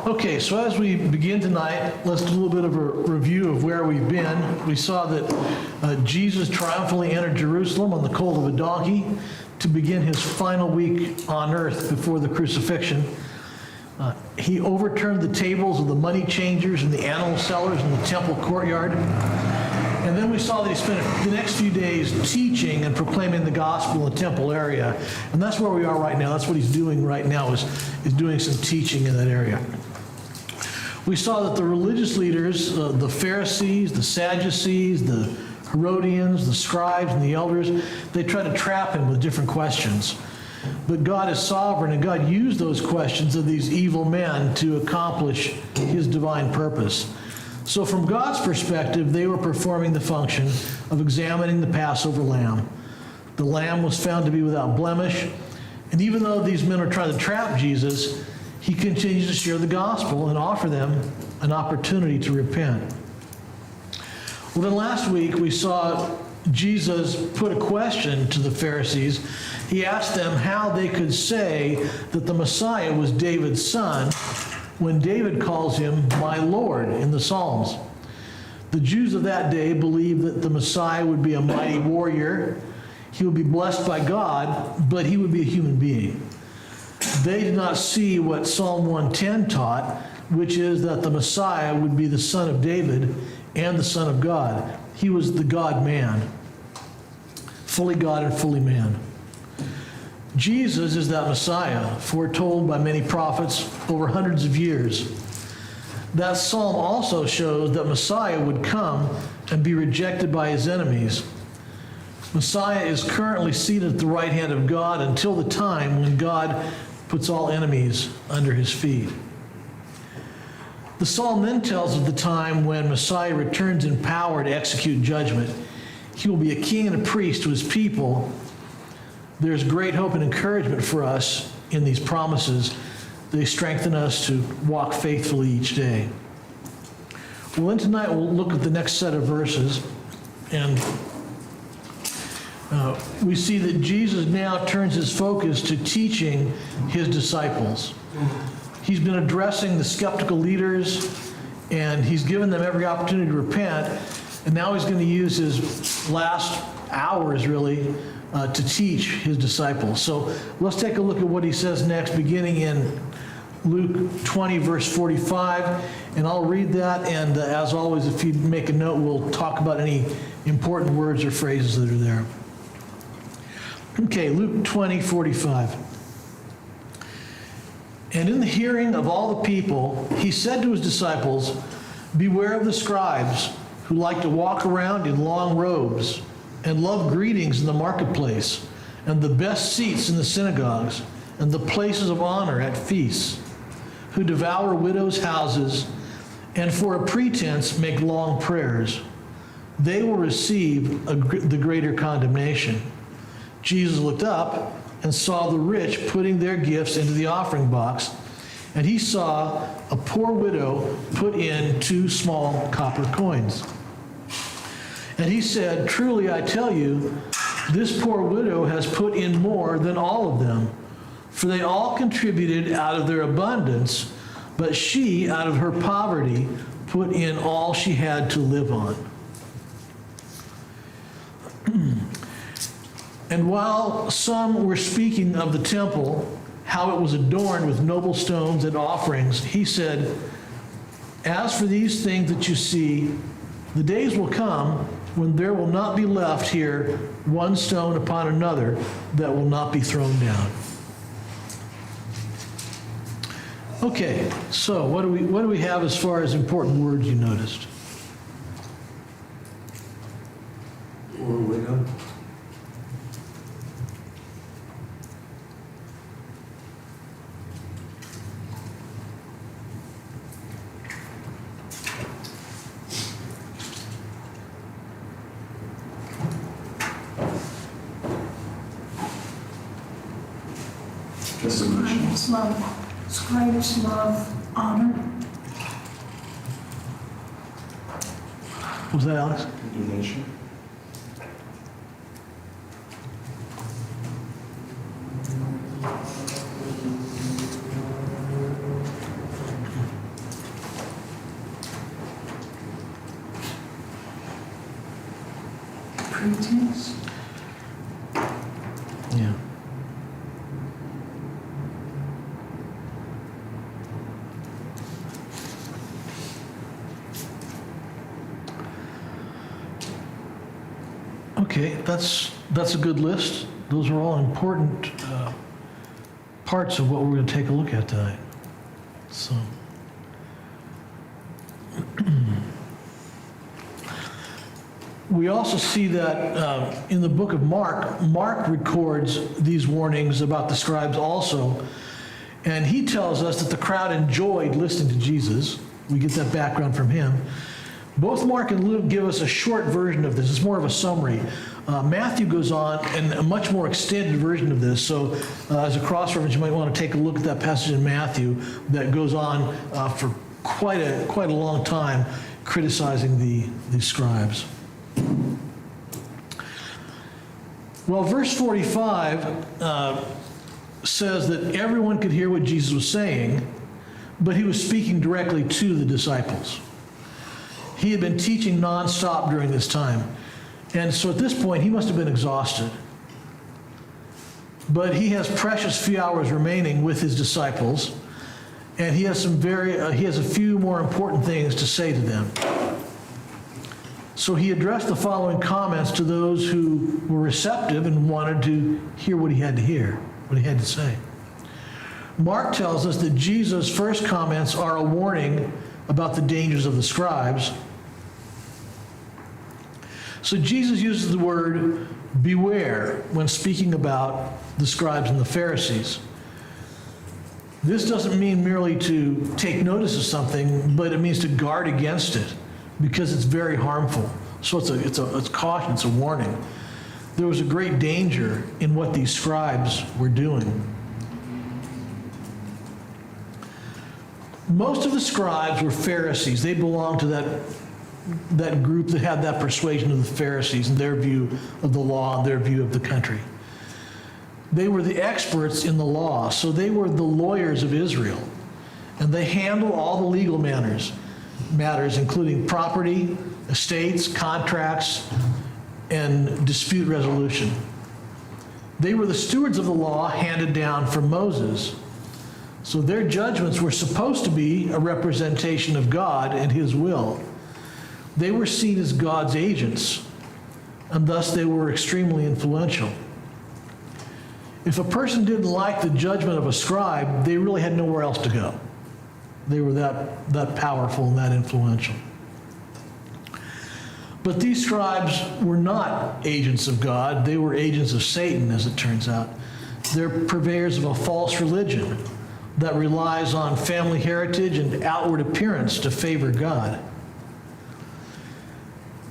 Okay, so as we begin tonight, let's do a little bit of a review of where we've been. We saw that Jesus triumphantly entered Jerusalem on the colt of a donkey to begin his final week on earth before the crucifixion. He overturned the tables of the money changers and the animal sellers in the temple courtyard. And then we saw that he spent the next few days teaching and proclaiming the gospel in the temple area. And that's where we are right now. That's what he's doing right now, is doing some teaching in that area. We saw that the religious leaders, the Pharisees, the Sadducees, the Herodians, the scribes, and the elders, they tried to trap him with different questions. But God is sovereign, and God used those questions of these evil men to accomplish his divine purpose. So from God's perspective, they were performing the function of examining the Passover lamb. The lamb was found to be without blemish, and even though these men were trying to trap Jesus, he continues to share the gospel and offer them an opportunity to repent. Well, then last week we saw Jesus put a question to the Pharisees. He asked them how they could say that the Messiah was David's son when David calls him my Lord in the Psalms. The Jews of that day believed that the Messiah would be a mighty warrior. He would be blessed by God, but he would be a human being. They did not see what Psalm 110 taught, which is that the Messiah would be the son of David and the son of God. He was the God-man, fully God and fully man. Jesus is that Messiah, foretold by many prophets over hundreds of years. That psalm also shows that Messiah would come and be rejected by his enemies. Messiah is currently seated at the right hand of God until the time when God puts all enemies under his feet. The psalm then tells of the time when Messiah returns in power to execute judgment. He will be a king and a priest to his people. There's great hope and encouragement for us in these promises. They strengthen us to walk faithfully each day. Well, then tonight we'll look at the next set of verses, and we see that Jesus now turns his focus to teaching his disciples. He's been addressing the skeptical leaders, and he's given them every opportunity to repent, and now he's going to use his last hours, really, to teach his disciples. So let's take a look at what he says next, beginning in Luke 20, verse 45, and I'll read that, and as always, if you make a note, we'll talk about any important words or phrases that are there. Okay, Luke 20, 45. And in the hearing of all the people, he said to his disciples, "Beware of the scribes who like to walk around in long robes and love greetings in the marketplace and the best seats in the synagogues and the places of honor at feasts, who devour widows' houses and for a pretense make long prayers. They will receive the greater condemnation." Jesus looked up and saw the rich putting their gifts into the offering box, and he saw a poor widow put in 2 small copper coins. And he said, "Truly I tell you, this poor widow has put in more than all of them, for they all contributed out of their abundance, but she, out of her poverty, put in all she had to live on." And while some were speaking of the temple, how it was adorned with noble stones and offerings, he said, "As for these things that you see, the days will come when there will not be left here one stone upon another that will not be thrown down." Okay, so what do we have as far as important words you noticed? Or widow. Scribes love honor. What was that, Alex? Donation. pretense. Yeah. Okay, that's a good list. Those are all important parts of what we're going to take a look at tonight. So, we also see that in the book of Mark, Mark records these warnings about the scribes also, and he tells us that the crowd enjoyed listening to Jesus. We get that background from him. Both Mark and Luke give us a short version of this. It's more of a summary. Matthew goes on and a much more extended version of this. So as a cross-reference, you might want to take a look at that passage in Matthew that goes on for quite a long time criticizing the scribes. Well, verse 45 says that everyone could hear what Jesus was saying, but he was speaking directly to the disciples. He had been teaching nonstop during this time. And so at this point, he must have been exhausted. But he has precious few hours remaining with his disciples, and he has a few more important things to say to them. So he addressed the following comments to those who were receptive and wanted to hear what he had to say. Mark tells us that Jesus' first comments are a warning about the dangers of the scribes. So Jesus uses the word beware when speaking about the scribes and the Pharisees. This doesn't mean merely to take notice of something, but it means to guard against it because it's very harmful. So it's a caution, it's a warning. There was a great danger in what these scribes were doing. Most of the scribes were Pharisees. They belonged to that group that had that persuasion of the Pharisees and their view of the law and their view of the country. They were the experts in the law, so they were the lawyers of Israel. And they handled all the legal matters, including property, estates, contracts, and dispute resolution. They were the stewards of the law handed down from Moses. So their judgments were supposed to be a representation of God and his will. They were seen as God's agents, and thus they were extremely influential. If a person didn't like the judgment of a scribe, they really had nowhere else to go. They were that powerful and that influential. But these scribes were not agents of God. They were agents of Satan, as it turns out. They're purveyors of a false religion that relies on family heritage and outward appearance to favor God.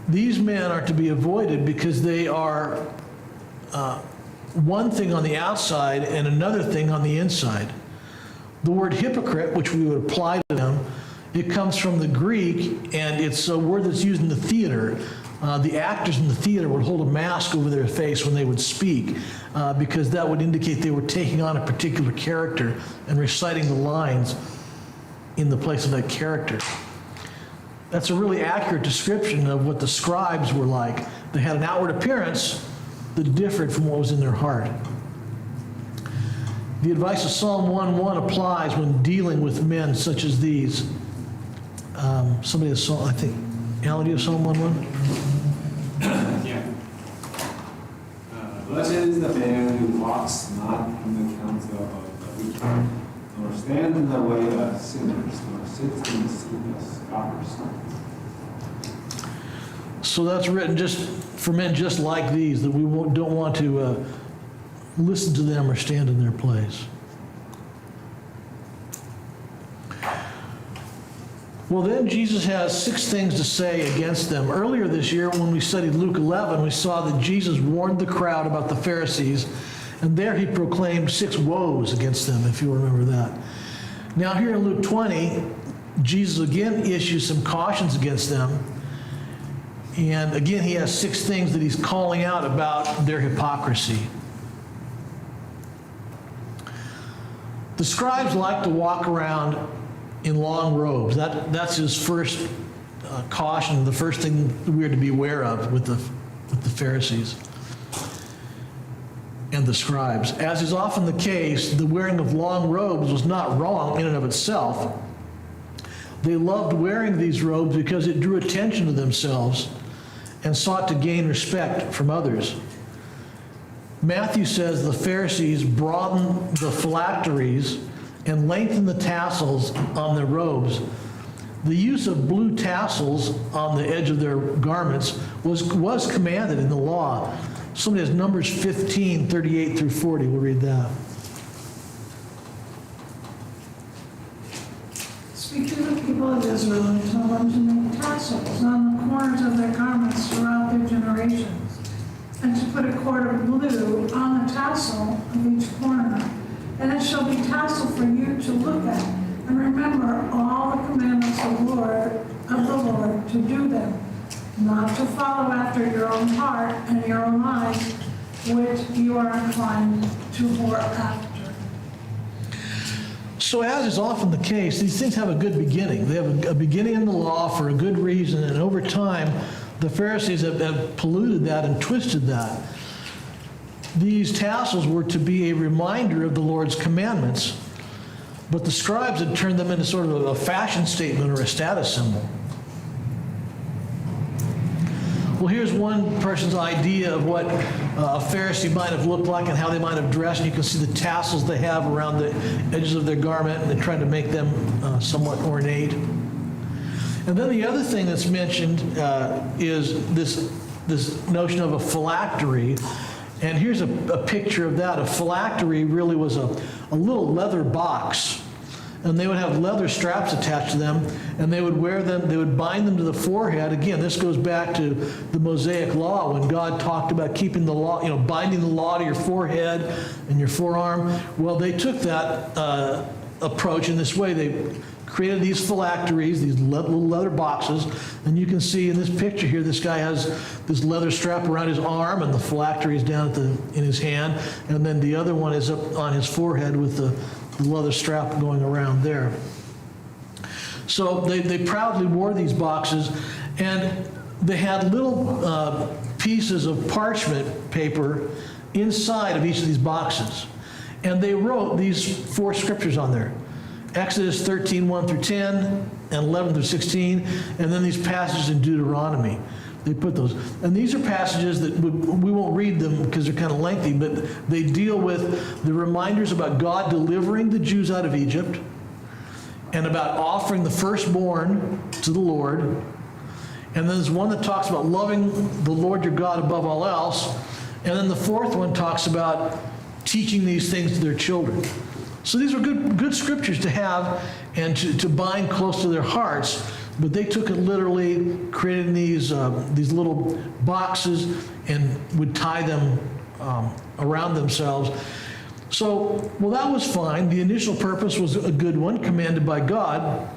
These men are to be avoided because they are one thing on the outside and another thing on the inside. The word hypocrite, which we would apply to them, it comes from the Greek, and it's a word that's used in the theater. The actors in the theater would hold a mask over their face when they would speak, because that would indicate they were taking on a particular character and reciting the lines in the place of that character. That's a really accurate description of what the scribes were like. They had an outward appearance that differed from what was in their heart. The advice of Psalm 1:1 applies when dealing with men such as these. Somebody has Psalm, I think, Alan, do you have Psalm 1:1? Yeah. Blessed is the man who walks not in the counsel of the wicked, nor stands in the way of sinners, nor sits in the seat of scoffers. So that's written just for men just like these, that we don't want to listen to them or stand in their place. Well, then Jesus has 6 things to say against them. Earlier this year, when we studied Luke 11, we saw that Jesus warned the crowd about the Pharisees, and there he proclaimed 6 woes against them, if you remember that. Now here in Luke 20, Jesus again issues some cautions against them, and again he has 6 things that he's calling out about their hypocrisy. The scribes like to walk around in long robes. That's his first caution, the first thing we are to be aware of with with the Pharisees and the scribes. As is often the case, the wearing of long robes was not wrong in and of itself. They loved wearing these robes because it drew attention to themselves and sought to gain respect from others. Matthew says the Pharisees broadened the phylacteries and lengthened the tassels on their robes. The use of blue tassels on the edge of their garments was commanded in the law. Somebody has Numbers 15, 38 through 40. We'll read that. Speak to the people of Israel and tell them to make tassels on the corners of their garments throughout their generations, and to put a cord of blue on the tassel of each corner. And it shall be tassel for you to look at, and remember all the commandments of the Lord to do them, not to follow after your own heart and your own eyes, which you are inclined to whore after. So as is often the case, these things have a good beginning. They have a beginning in the law for a good reason, and over time, the Pharisees have polluted that and twisted that. These tassels were to be a reminder of the Lord's commandments, but the scribes had turned them into sort of a fashion statement or a status symbol. Well, here's one person's idea of what a Pharisee might have looked like and how they might have dressed. You can see the tassels they have around the edges of their garment, and they're trying to make them somewhat ornate. And then the other thing that's mentioned is this notion of a phylactery. And here's a picture of that. A phylactery really was a little leather box. And they would have leather straps attached to them, and they would wear them, they would bind them to the forehead. Again, this goes back to the Mosaic Law when God talked about keeping the law, binding the law to your forehead and your forearm. Well, they took that approach in this way. They created these phylacteries, these little leather boxes, and you can see in this picture here, this guy has this leather strap around his arm, and the phylactery is down in his hand, and then the other one is up on his forehead with the leather strap going around there. So they proudly wore these boxes, and they had little pieces of parchment paper inside of each of these boxes. And they wrote these 4 scriptures on there. Exodus 13, 1 through 10, and 11 through 16, and then these passages in Deuteronomy. They put those. And these are passages that we won't read them because they're kind of lengthy, but they deal with the reminders about God delivering the Jews out of Egypt and about offering the firstborn to the Lord. And then there's one that talks about loving the Lord your God above all else. And then the 4th one talks about teaching these things to their children. So these are good scriptures to have and to bind close to their hearts. But they took it literally, created these little boxes and would tie them around themselves. So, well, that was fine. The initial purpose was a good one, commanded by God.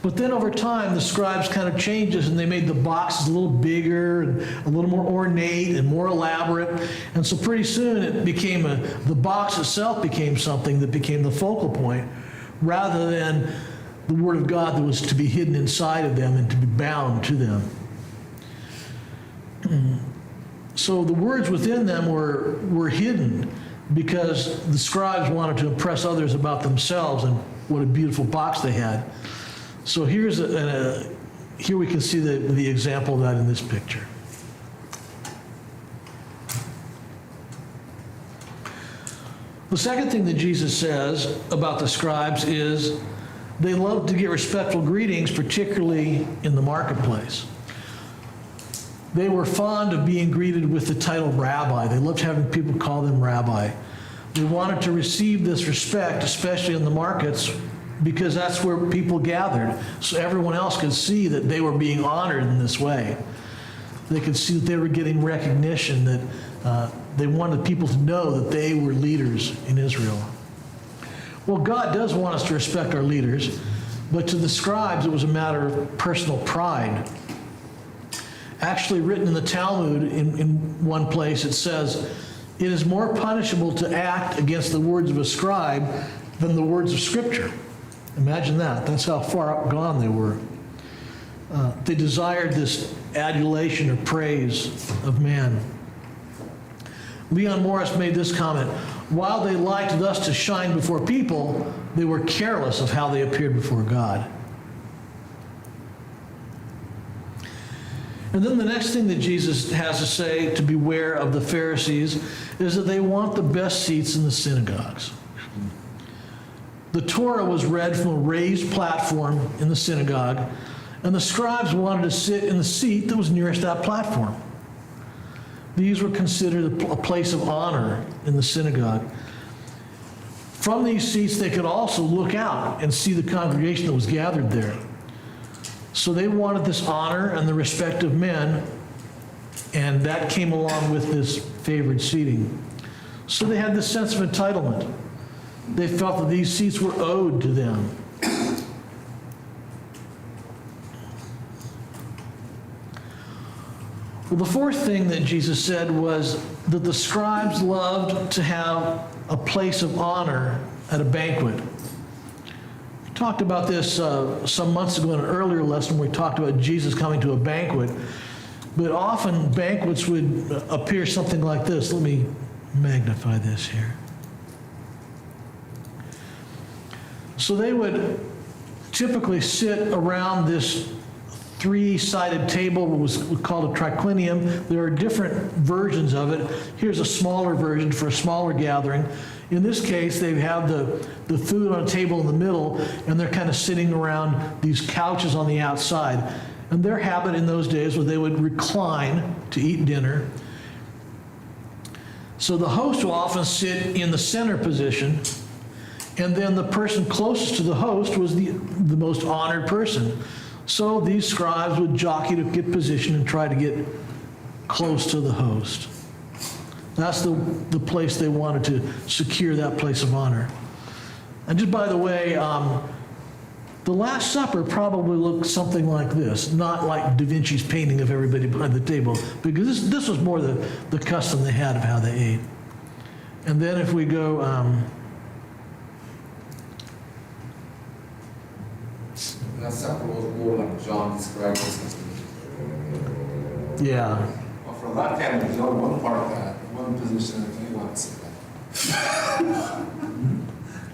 But then over time, the scribes kind of changed this, and they made the boxes a little bigger and a little more ornate and more elaborate. And so pretty soon it became the box itself became something that became the focal point, rather than the Word of God that was to be hidden inside of them and to be bound to them. So the words within them were hidden because the scribes wanted to impress others about themselves and what a beautiful box they had. So here we can see the example of that in this picture. The second thing that Jesus says about the scribes is they love to get respectful greetings, particularly in the marketplace. They were fond of being greeted with the title rabbi. They loved having people call them rabbi. They wanted to receive this respect, especially in the markets, because that's where people gathered. So everyone else could see that they were being honored in this way. They could see that they were getting recognition, that they wanted people to know that they were leaders in Israel. Well, God does want us to respect our leaders, but to the scribes, it was a matter of personal pride. Actually, written in the Talmud, in one place, it says, "It is more punishable to act against the words of a scribe than the words of Scripture." Imagine that. That's how far gone they were. They desired this adulation or praise of man. Leon Morris made this comment: while they liked thus to shine before people, they were careless of how they appeared before God. And then the next thing that Jesus has to say to beware of the Pharisees is that they want the best seats in the synagogues. The Torah was read from a raised platform in the synagogue, and the scribes wanted to sit in the seat that was nearest that platform. These were considered a place of honor in the synagogue. From these seats, they could also look out and see the congregation that was gathered there. So they wanted this honor and the respect of men, and that came along with this favored seating. So they had this sense of entitlement. They felt that these seats were owed to them. Well, the fourth thing that Jesus said was that the scribes loved to have a place of honor at a banquet. We talked about this some months ago in an earlier lesson where we talked about Jesus coming to a banquet. But often banquets would appear something like this. Let me magnify this here. So they would typically sit around this three-sided table, what was called a triclinium. There are different versions of it. Here's a smaller version for a smaller gathering. In this case, they have the food on a table in the middle, and they're kind of sitting around these couches on the outside. And their habit in those days was they would recline to eat dinner. So the host will often sit in the center position, and then the person closest to the host was the most honored person. So these scribes would jockey to get position and try to get close to the host. That's the place they wanted to secure that place of honor. And just by the way, the Last Supper probably looked something like this, not like Da Vinci's painting of everybody behind the table, because this was more the custom they had of how they ate. And then if we go, That supper was more like John described this. yeah. Well, for left-handed, there's only one part of that, one position that you want to sit at.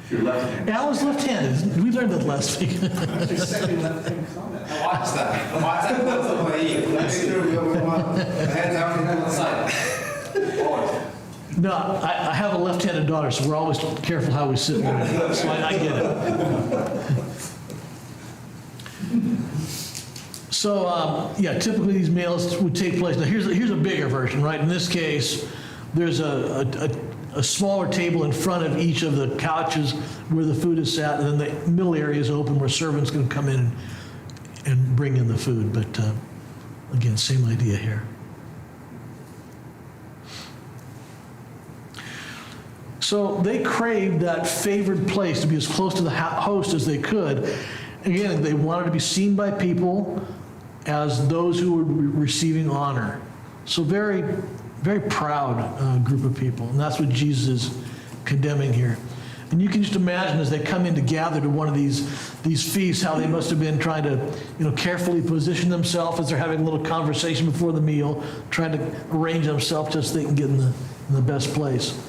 If you're left-handed. Alan's left-handed. We learned that last week. That's your second left-hand comment. I watched that. I watched that close up my ear. Make sure we don't want the hands out from the side. Always. No, I have a left-handed daughter, so we're always careful how we sit there. So I get it. So, yeah, typically these meals would take place. Now, here's a bigger version, right? In this case, there's a smaller table in front of each of the couches where the food is sat, and then the middle area is open where servants can come in and bring in the food. But again, same idea here. So they craved that favored place to be as close to the host as they could. Again, they wanted to be seen by people as those who were receiving honor. So very, very proud group of people. And that's what Jesus is condemning here. And you can just imagine as they come in to gather to one of these feasts, how they must have been trying to, carefully position themselves as they're having a little conversation before the meal, trying to arrange themselves just so they can get in the best place.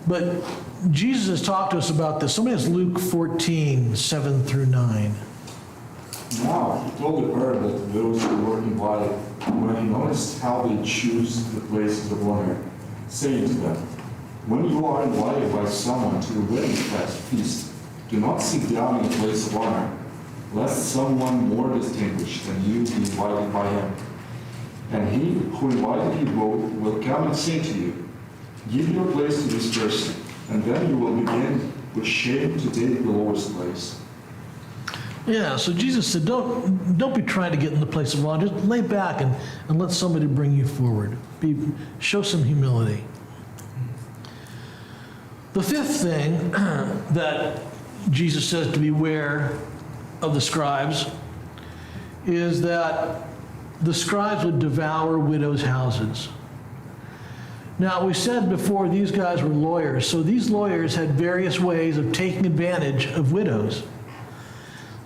But Jesus has talked to us about this. Somebody has Luke 14, 7 through 9. Now, he told the parable to those who were invited, when he noticed how they choose the places of honor, saying to them, when you are invited by someone to a wedding feast, do not sit down in a place of honor, lest someone more distinguished than you be invited by him. And he who invited you both will come and say to you, give your place to this person, and then you will begin with shame to take the lowest place. Yeah, so Jesus said, don't be trying to get in the place of honor. Just lay back and let somebody bring you forward. Show some humility. The fifth thing that Jesus says to beware of the scribes is that the scribes would devour widows' houses. Now, we said before these guys were lawyers, so these lawyers had various ways of taking advantage of widows.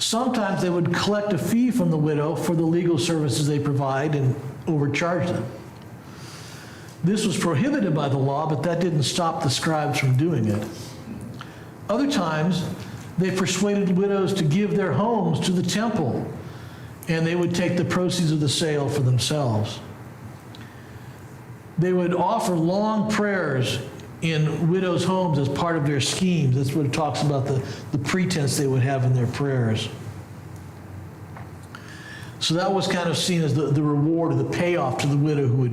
Sometimes they would collect a fee from the widow for the legal services they provide and overcharge them. This was prohibited by the law, but that didn't stop the scribes from doing it. Other times, they persuaded widows to give their homes to the temple, and they would take the proceeds of the sale for themselves. They would offer long prayers in widows' homes as part of their schemes. That's what it talks about, the pretense they would have in their prayers. So that was kind of seen as the reward or the payoff to the widow who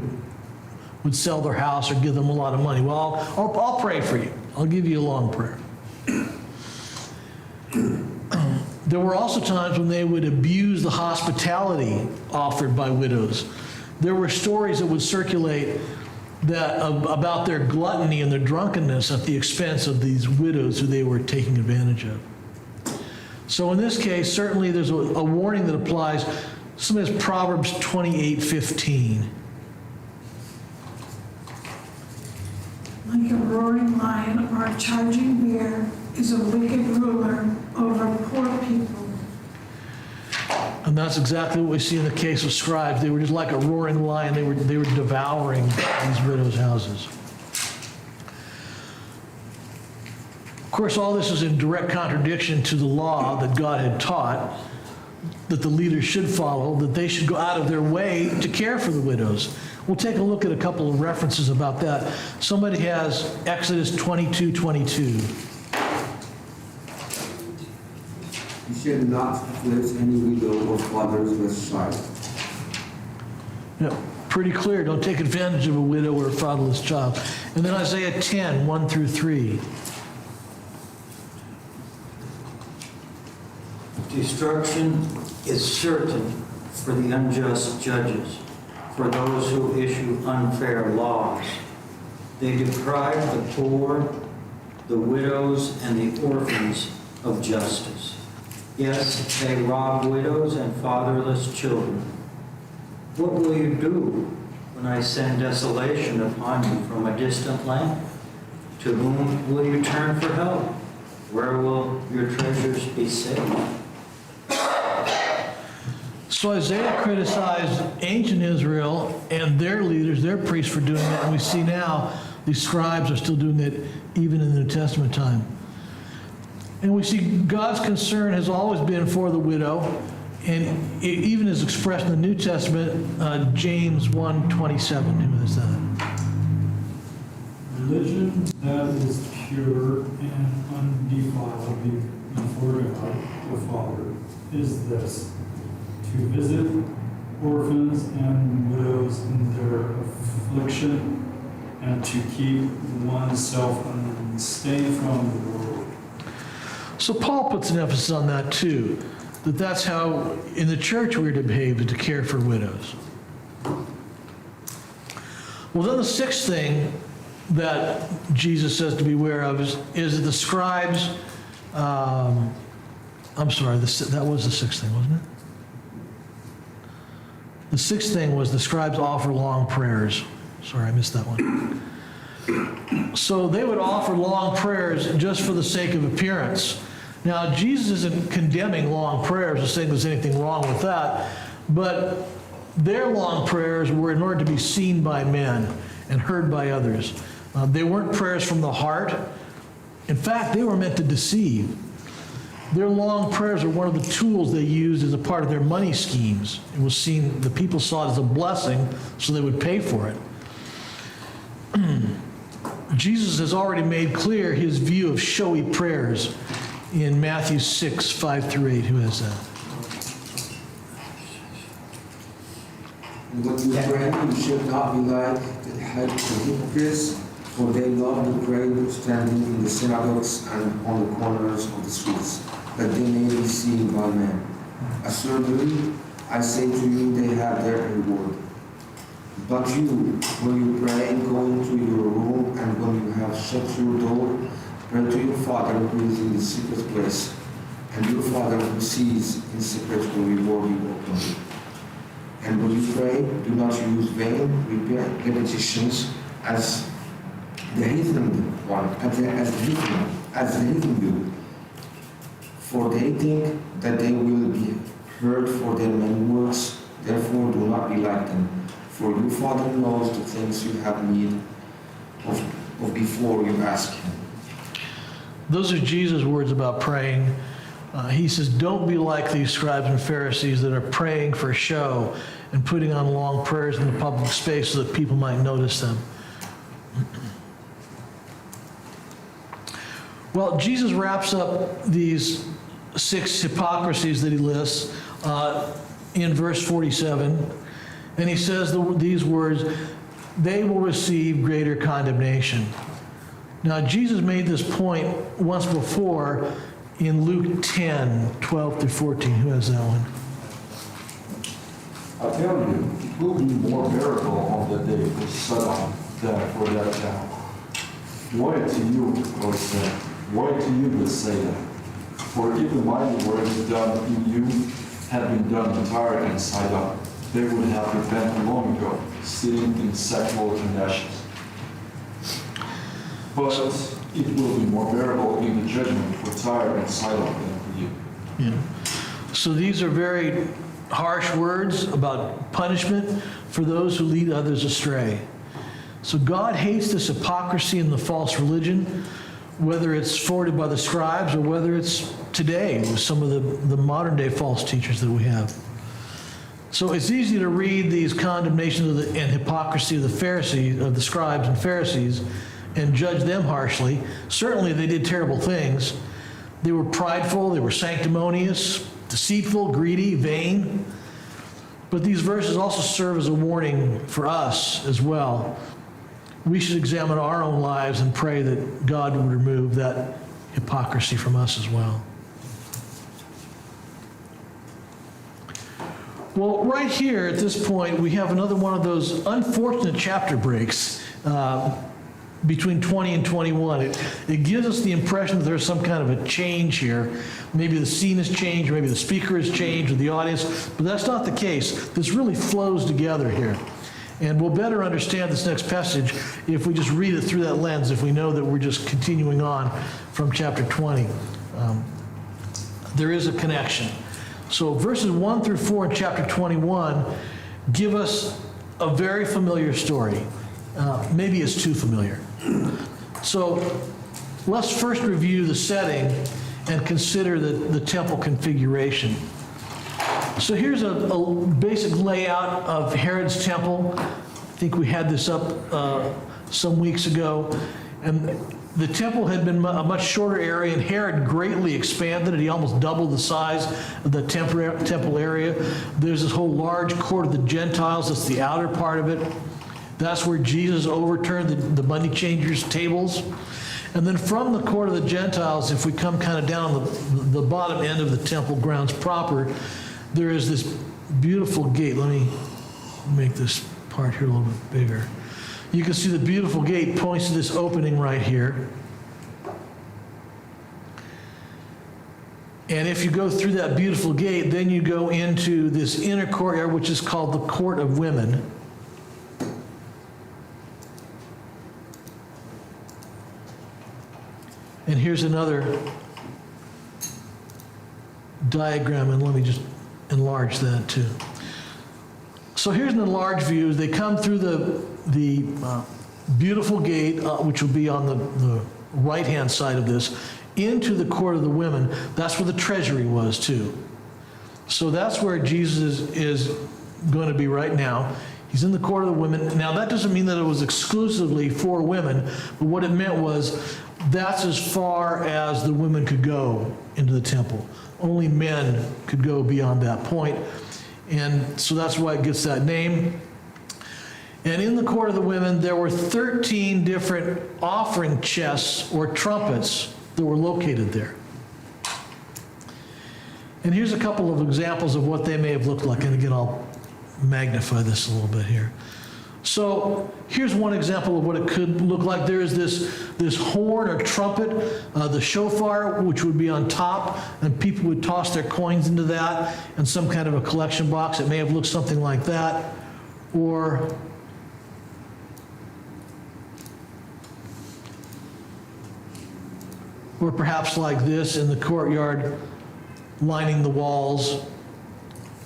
would sell their house or give them a lot of money. Well, I'll pray for you. I'll give you a long prayer. There were also times when they would abuse the hospitality offered by widows. There were stories that would circulate about their gluttony and their drunkenness at the expense of these widows who they were taking advantage of. So in this case, certainly there's a warning that applies. Something as Proverbs 28:15. Like a roaring lion or a charging bear is a wicked ruler over poor people. And that's exactly what we see in the case of scribes. They were just like a roaring lion. They were devouring these widows' houses. Of course, all this is in direct contradiction to the law that God had taught, that the leaders should follow, that they should go out of their way to care for the widows. We'll take a look at a couple of references about that. Somebody has Exodus 22:22. You should not afflict any widow or fatherless child. Yeah, pretty clear. Don't take advantage of a widow or a fatherless child. And then Isaiah 10:1-3. Destruction is certain for the unjust judges, for those who issue unfair laws. They deprive the poor, the widows, and the orphans of justice. Yes, they rob widows and fatherless children. What will you do when I send desolation upon you from a distant land? To whom will you turn for help? Where will your treasures be saved? So Isaiah criticized ancient Israel and their leaders, their priests, for doing it. And we see now these scribes are still doing it even in the New Testament time. And we see God's concern has always been for the widow, and it even is expressed in the New Testament, James 1:27. Who is that? Religion that is pure and undefiled before God the Father is this: to visit orphans and widows in their affliction, and to keep oneself unstained from the world. So Paul puts an emphasis on that too, that's how in the church we're to behave, to care for widows. Well, then the sixth thing that Jesus says to beware of is the scribes. I'm sorry, that was the sixth thing, wasn't it? The sixth thing was the scribes offer long prayers. Sorry, I missed that one. So they would offer long prayers just for the sake of appearance. Now, Jesus isn't condemning long prayers or saying there's anything wrong with that, but their long prayers were in order to be seen by men and heard by others. They weren't prayers from the heart. In fact, they were meant to deceive. Their long prayers are one of the tools they used as a part of their money schemes. It was seen, the people saw it as a blessing, so they would pay for it. Jesus has already made clear his view of showy prayers in Matthew 6:5-8. Who has that? And when you pray, you should not be like the hypocrites, for they love to pray standing in the synagogues and on the corners of the streets, that they may be seen by men. Assuredly, I say to you, they have their reward. But you, when you pray, go into your room, and when you have shut your door, pray to your Father who is in the secret place, and your Father who sees in secret will reward you openly. And when you pray, do not use vain repetitions as the heathen do, for For they think that they will be heard for their many words. Therefore, do not be like them. For your Father knows the things you have need of before you ask Him. Those are Jesus' words about praying. He says, don't be like these scribes and Pharisees that are praying for show and putting on long prayers in the public space so that people might notice them. Well, Jesus wraps up these 6 hypocrisies that he lists in verse 47, and he says these words, they will receive greater condemnation. Now, Jesus made this point once before in Luke 10, 12 through 14. Who has that one? I tell you, it will be more bearable on that day for Sodom than for that town. Woe to you, Lord said. Woe to you, Bethsaida. For if the mighty works done in you had been done in Tyre and Sidon, they would have repented long ago, sitting in sexual conditions. But it will be more bearable in the judgment for Tyre and Sidon than for you. Yeah. So these are very harsh words about punishment for those who lead others astray. So God hates this hypocrisy and the false religion, whether it's forwarded by the scribes or whether it's today with some of the modern day false teachers that we have. So it's easy to read these condemnations of and hypocrisy of the Pharisees, of the scribes and Pharisees, and judge them harshly. Certainly they did terrible things. They were prideful, they were sanctimonious, deceitful, greedy, vain. But these verses also serve as a warning for us as well. We should examine our own lives and pray that God would remove that hypocrisy from us as well. Well, right here at this point, we have another one of those unfortunate chapter breaks between 20 and 21. It gives us the impression that there's some kind of a change here. Maybe the scene has changed, maybe the speaker has changed, or the audience, but that's not the case. This really flows together here. And we'll better understand this next passage if we just read it through that lens, if we know that we're just continuing on from chapter 20. There is a connection. So verses 1 through 4 in chapter 21 give us a very familiar story. Maybe it's too familiar. So let's first review the setting and consider the temple configuration. So here's a basic layout of Herod's temple. I think we had this up some weeks ago. And the temple had been a much shorter area, and Herod greatly expanded it. He almost doubled the size of the temple area. There's this whole large court of the Gentiles. That's the outer part of it. That's where Jesus overturned the money changers' tables. And then from the court of the Gentiles, if we come kind of down the bottom end of the temple grounds proper, there is this beautiful gate. Let me make this part here a little bit bigger. You can see the beautiful gate points to this opening right here. And if you go through that beautiful gate, then you go into this inner courtyard, which is called the Court of Women. And here's another diagram, and let me just enlarge that too. So here's an enlarged view. They come through the beautiful gate, which will be on the right-hand side of this, into the court of the women. That's where the treasury was too. So that's where Jesus is going to be right now. He's in the court of the women. Now that doesn't mean that it was exclusively for women, but what it meant was that's as far as the women could go into the temple. Only men could go beyond that point. And so that's why it gets that name. And in the court of the women, there were 13 different offering chests or trumpets that were located there. And here's a couple of examples of what they may have looked like. And again, I'll magnify this a little bit here. So here's one example of what it could look like. There is this horn or trumpet, the shofar, which would be on top, and people would toss their coins into that and some kind of a collection box. It may have looked something like that. Or perhaps like this in the courtyard lining the walls.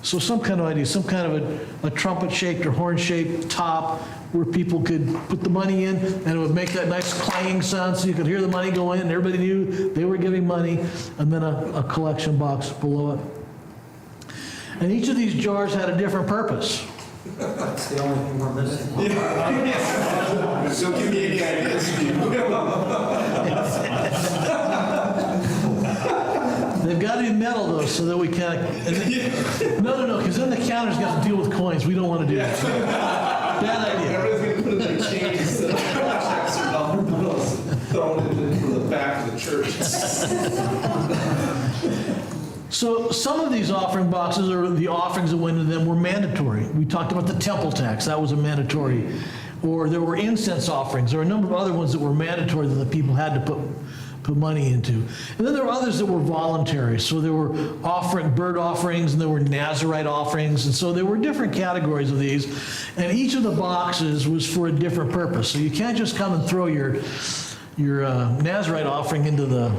So some kind of idea, some kind of a trumpet-shaped or horn-shaped top where people could put the money in and it would make that nice clanging sound so you could hear the money go in and everybody knew they were giving money, and then a collection box below it. And each of these jars had a different purpose. That's the only thing we're missing. So give me any ideas. They've got to be metal though, so that we can't. No, because then the counter's got to deal with coins. We don't want to do that. Bad idea. Everybody's gonna put in their change instead of checks or dollar bills, throwing it into the back of the church. So some of these offering boxes, or the offerings that went into them, were mandatory. We talked about the temple tax. That was a mandatory. Or there were incense offerings. There were a number of other ones that were mandatory that the people had to put money into. And then there were others that were voluntary. So there were burnt offerings, and there were Nazirite offerings. And so there were different categories of these. And each of the boxes was for a different purpose. So you can't just come and throw your Nazirite offering into the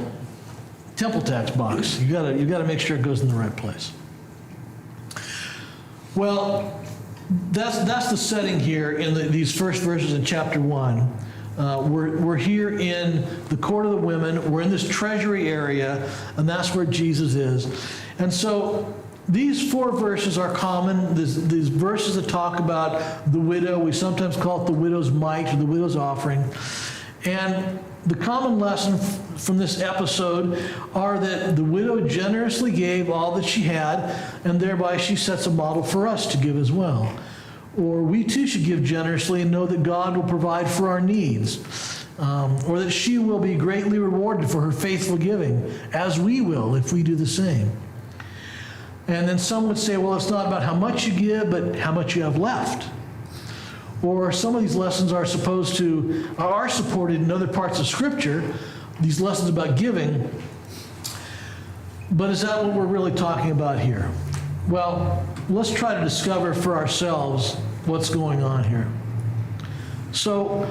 temple tax box. You gotta make sure it goes in the right place. Well, that's the setting here in these first verses in chapter 1. We're here in the court of the women. We're in this treasury area, and that's where Jesus is. And so these 4 verses are common. These verses that talk about the widow, we sometimes call it the widow's mite or the widow's offering. And the common lesson from this episode are that the widow generously gave all that she had, and thereby she sets a model for us to give as well. Or we too should give generously and know that God will provide for our needs, or that she will be greatly rewarded for her faithful giving, as we will if we do the same. And then some would say, well, it's not about how much you give, but how much you have left. Or some of these lessons are supported in other parts of Scripture, these lessons about giving. But is that what we're really talking about here? Well, let's try to discover for ourselves what's going on here. So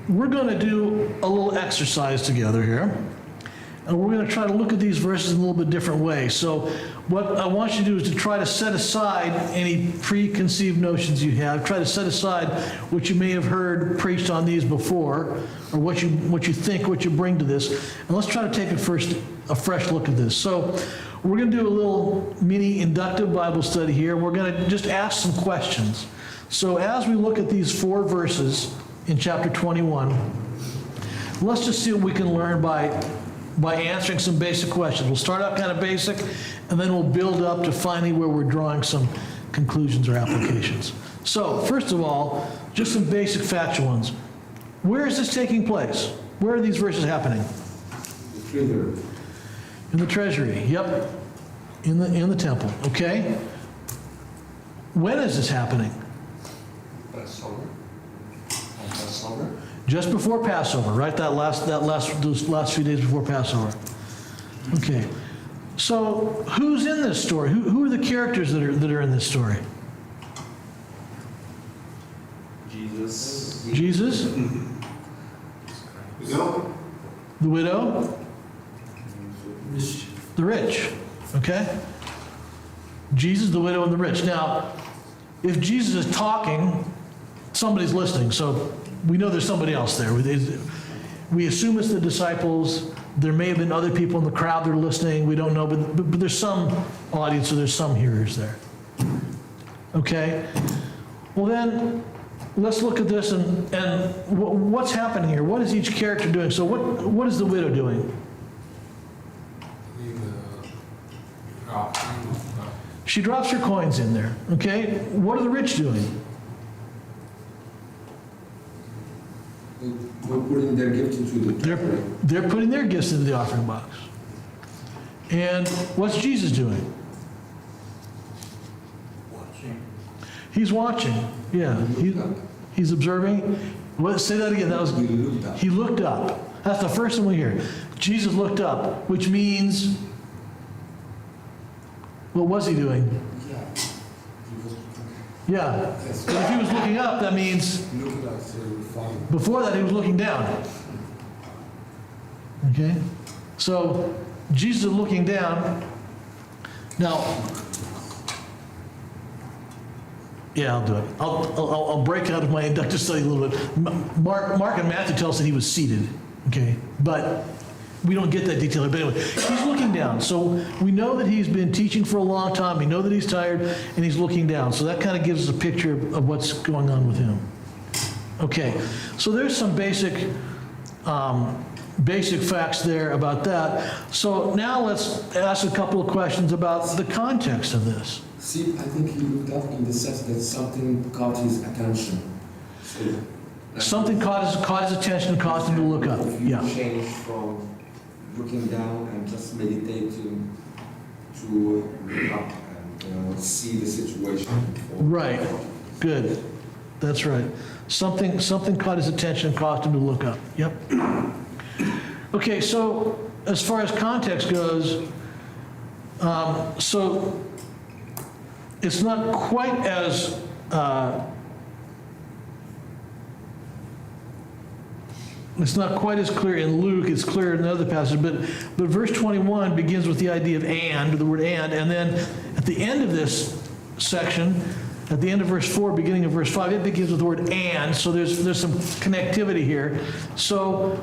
we're going to do a little exercise together here. And we're going to try to look at these verses in a little bit different way. So what I want you to do is to try to set aside any preconceived notions you have. Try to set aside what you may have heard preached on these before, or what you think, what you bring to this. And let's try to take a fresh look at this. So we're going to do a little mini inductive Bible study here. We're going to just ask some questions. So as we look at these 4 verses in chapter 21, let's just see what we can learn by answering some basic questions. We'll start out kind of basic, and then we'll build up to finally where we're drawing some conclusions or applications. So, first of all, just some basic factual ones. Where is this taking place? Where are these verses happening? In the treasury, yep. In the temple, okay? When is this happening? Passover. Passover. Just before Passover, right? Those last few days before Passover. Okay. So who's in this story? Who are the characters that are in this story? Jesus. Jesus? Widow. The widow? The rich. Okay? Jesus, the widow, and the rich. Now, if Jesus is talking, somebody's listening. So we know there's somebody else there. We assume it's the disciples. There may have been other people in the crowd that are listening. We don't know, but there's some audience, so there's some hearers there. Okay? Well then, let's look at this and what's happening here. What is each character doing? So what is the widow doing? She drops her coins in there. Okay? What are the rich doing? They're putting their gifts into the treasury. They're putting their gifts into the offering box. And what's Jesus doing? Watching. He's watching. Yeah. He's observing. Say that again. He looked up. That's the first thing we hear. Jesus looked up, which means, what was he doing? Yeah. But if he was looking up, that means before that he was looking down. Okay? So Jesus is looking down. Now, yeah, I'll do it. I'll break out of my inductive study a little bit. Mark and Matthew tell us that he was seated, okay? But we don't get that detail. But anyway, he's looking down. So we know that he's been teaching for a long time. We know that he's tired, and he's looking down. So that kind of gives us a picture of what's going on with him. Okay, so there's some basic facts there about that. So now let's ask a couple of questions about the context of this. See, I think he looked up in the sense that something caught his attention. So, like, Something caught his attention and caused him to look up. If you Yeah. change from looking down and just meditating to look up and see the situation. Right. Good. That's right. Something caught his attention and caused him to look up. Yep. Okay, so as far as context goes, so it's not quite as clear in Luke, it's clear in other passages, but verse 21 begins with the idea of and, the word and then at the end of this section, at the end of verse 4, beginning of verse 5, it begins with the word and, so there's some connectivity here. So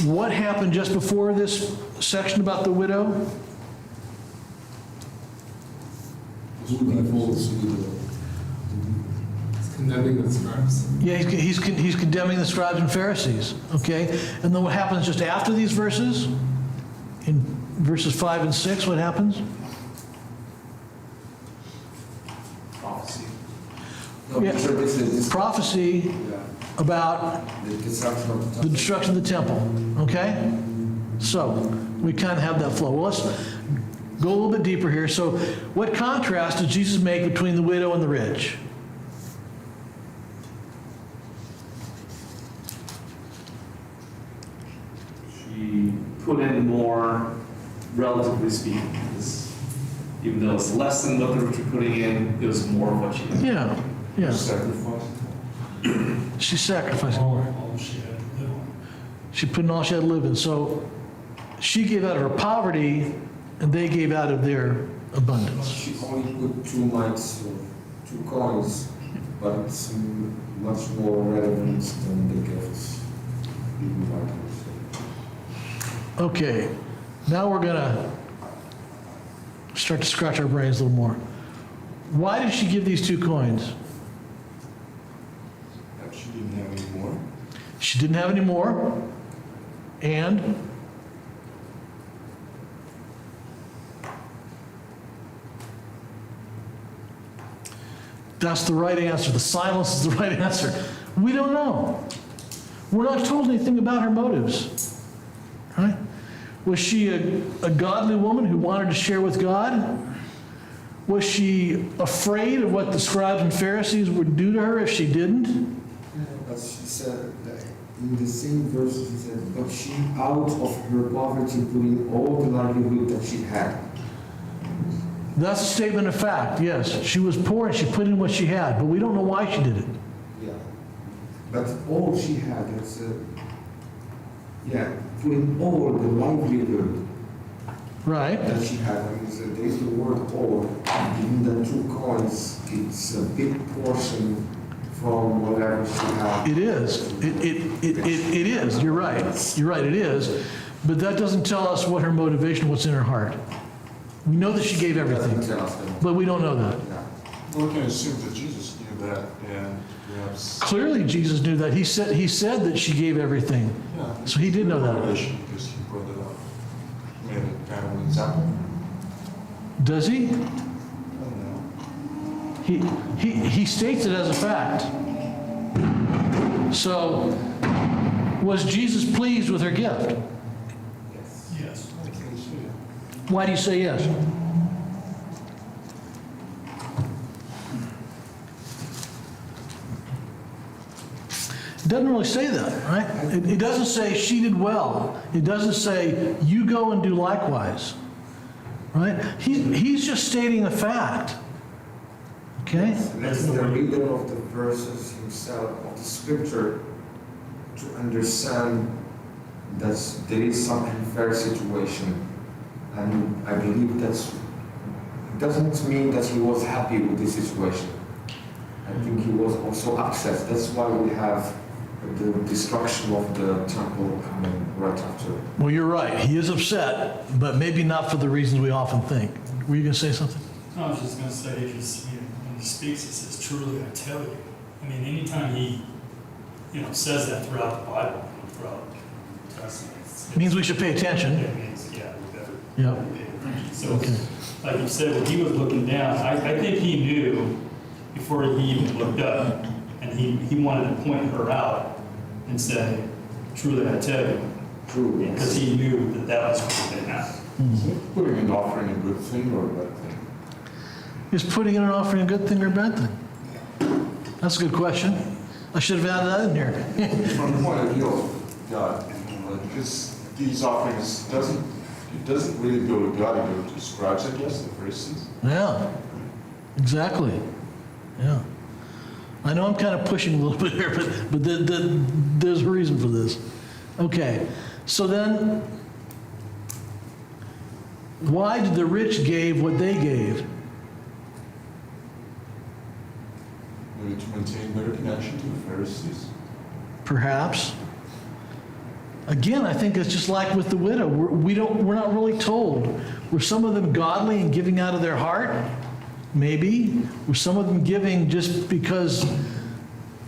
what happened just before this section about the widow? Condemning the scribes. Yeah, he's condemning the scribes and Pharisees, okay? And then what happens just after these verses? In verses 5 and 6, what happens? Prophecy. No, Yeah. sure, this Prophecy yeah, about the destruction of the the temple. destruction of the temple, okay? So we kind of have that flow. Well, let's go a little bit deeper here. So what contrast does Jesus make between the widow and the rich? She put in more, relatively speaking, because even though it's less than what the rich were putting in, it was more of what she did. Yeah, yeah. Sacrifice. She's sacrificing. All she had to live on. She put in all she had to live in. So she gave out of her poverty, and they gave out of their abundance. She only put 2 mites or 2 coins, but it's much more relevant than the gifts. Even like I say. Okay, now we're gonna start to scratch our brains a little more. Why did she give these 2 coins? She didn't have any more. She didn't have any more, and that's the right answer. The silence is the right answer. We don't know. We're not told anything about her motives. Right? Was she a godly woman who wanted to share with God? Was she afraid of what the scribes and Pharisees would do to her if she didn't? But she said, that in the same verse, she said, but she out of her poverty put in all the livelihood that she had. That's a statement of fact, yes. She was poor and she put in what she had, but we don't know why she did it. Yeah. But all she had, that's, put in all the livelihood Right? that she had. I mean, so there's the word all. Even the 2 coins, it's a big portion from whatever she had. It is. It is. You're right. You're right, it is. But that doesn't tell us what her motivation, what's in her heart. We know that she gave everything, Doesn't tell us that. but we don't know that. Yeah. Well, we can assume that Jesus knew that, and perhaps. Clearly, Jesus knew that. He said that she gave everything. Yeah. So he did know that. Revelation, because he brought it up. Made it kind of an example. Does he? I don't know. He states it as a fact. So, was Jesus pleased with her gift? Yes. Why do you say yes? It doesn't really say that, right? It doesn't say she did well. It doesn't say you go and do likewise, right? He's just stating a fact. Okay? That's the reader of the verses himself, of the scripture, to understand there is some unfair situation, and I believe it doesn't mean that he was happy with the situation. I think he was also upset. That's why we have the destruction of the temple coming right after. Well, you're right. He is upset, but maybe not for the reasons we often think. Were you going to say something? No, I was just gonna say, when he speaks, he says, truly I tell you. I mean, anytime he, says that throughout the Bible, throughout the Testament. It means we should pay attention. It means, yeah, we better. Yeah. pay attention. So, Okay. like you said, when he was looking down, I think he knew before he even looked up, and he wanted to point her out and say, truly I tell you, True. because he knew that was going to happen. Putting an offering a good thing or a bad thing? Is putting in an offering a good thing or a bad thing? That's a good question. I should have added that in here. From the point of view of God, because these offerings doesn't really go to God, it goes to the scribes, I guess, the Pharisees. Yeah, exactly. Yeah. I know I'm kind of pushing a little bit here, but there's a reason for this. Okay, so then, why did the rich give what they gave? Maybe to maintain better connection to the Pharisees. Perhaps. Again, I think it's just like with the widow. We're not really told. Were some of them godly and giving out of their heart? Maybe. Were some of them giving just because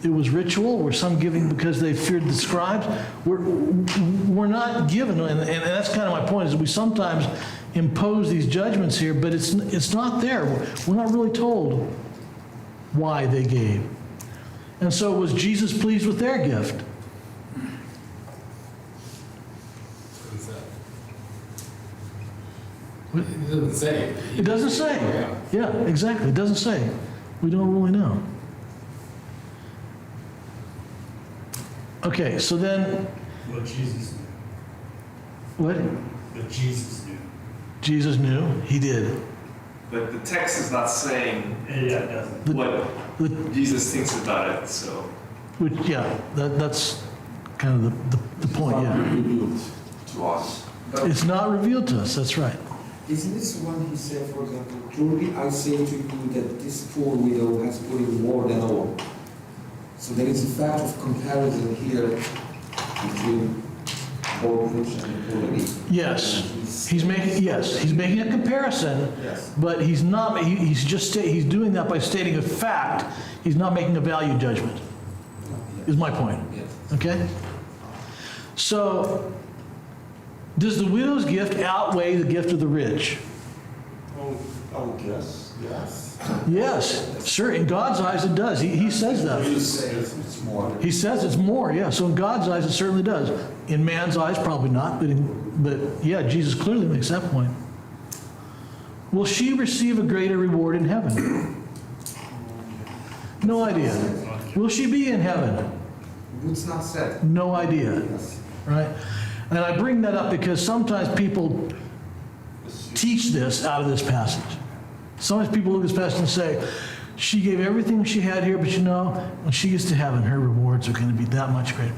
it was ritual? Were some giving because they feared the scribes? We're not given, and that's kind of my point, is we sometimes impose these judgments here, but it's not there. We're not really told why they gave. And so was Jesus pleased with their gift? It doesn't say. It doesn't say. Yeah, exactly. It doesn't say. We don't really know. Okay, so then, But Jesus knew. what? But Jesus knew. Jesus knew. He did. But the text is not saying Yeah, it doesn't. what Jesus thinks about it, so. Which, yeah, that's kind of the point, Not yeah. revealed to us. It's not revealed to us, that's right. Isn't this one he said, for example, truly I say to you that this poor widow has put in more than all. So there is a fact of comparison here between both rich and poor lady. Yes, he's making a comparison, Yes. but he's not, he's doing that by stating a fact. He's not making a value judgment, is my point. Yes. Okay? So, does the widow's gift outweigh the gift of the rich? I would guess, yes. Yes, sure. In God's eyes, it does. He says that. It's more. He says it's more, yeah. So in God's eyes, it certainly does. In man's eyes, probably not. But yeah, Jesus clearly makes that point. Will she receive a greater reward in heaven? No idea. Will she be in heaven? It's not said. No idea. Yes. Right? And I bring that up because sometimes people teach this out of this passage. Sometimes people look at this passage and say, she gave everything she had here, but when she gets to heaven, her rewards are going to be that much greater.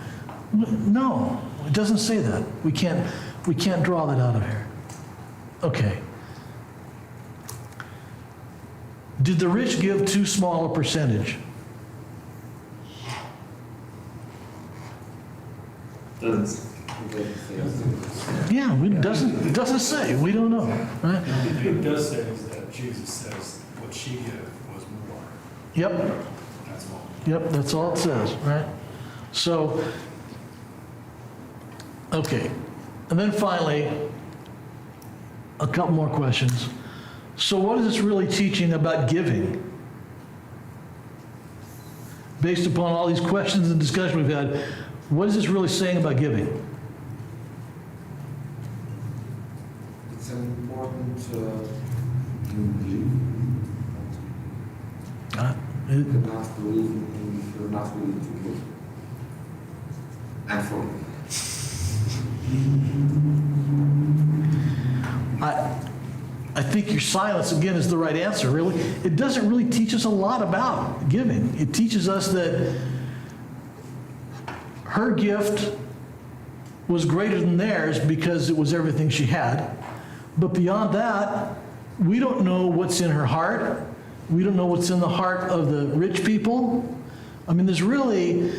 No, it doesn't say that. We can't draw that out of here. Okay. Did the rich give too small a percentage? Doesn't. Yeah, it doesn't say. We don't know, right? What it does say is that Jesus says what she gave was more. Yep, That's all. yep, that's all it says, right? So, okay. And then finally, a couple more questions. So what is this really teaching about giving? Based upon all these questions and discussion we've had, what is this really saying about giving? It's an important belief. You cannot believe in him if you're not willing to give. And forgive. I think your silence, again, is the right answer, really. It doesn't really teach us a lot about giving. It teaches us that her gift was greater than theirs because it was everything she had. But beyond that, we don't know what's in her heart. We don't know what's in the heart of the rich people. I mean, there's really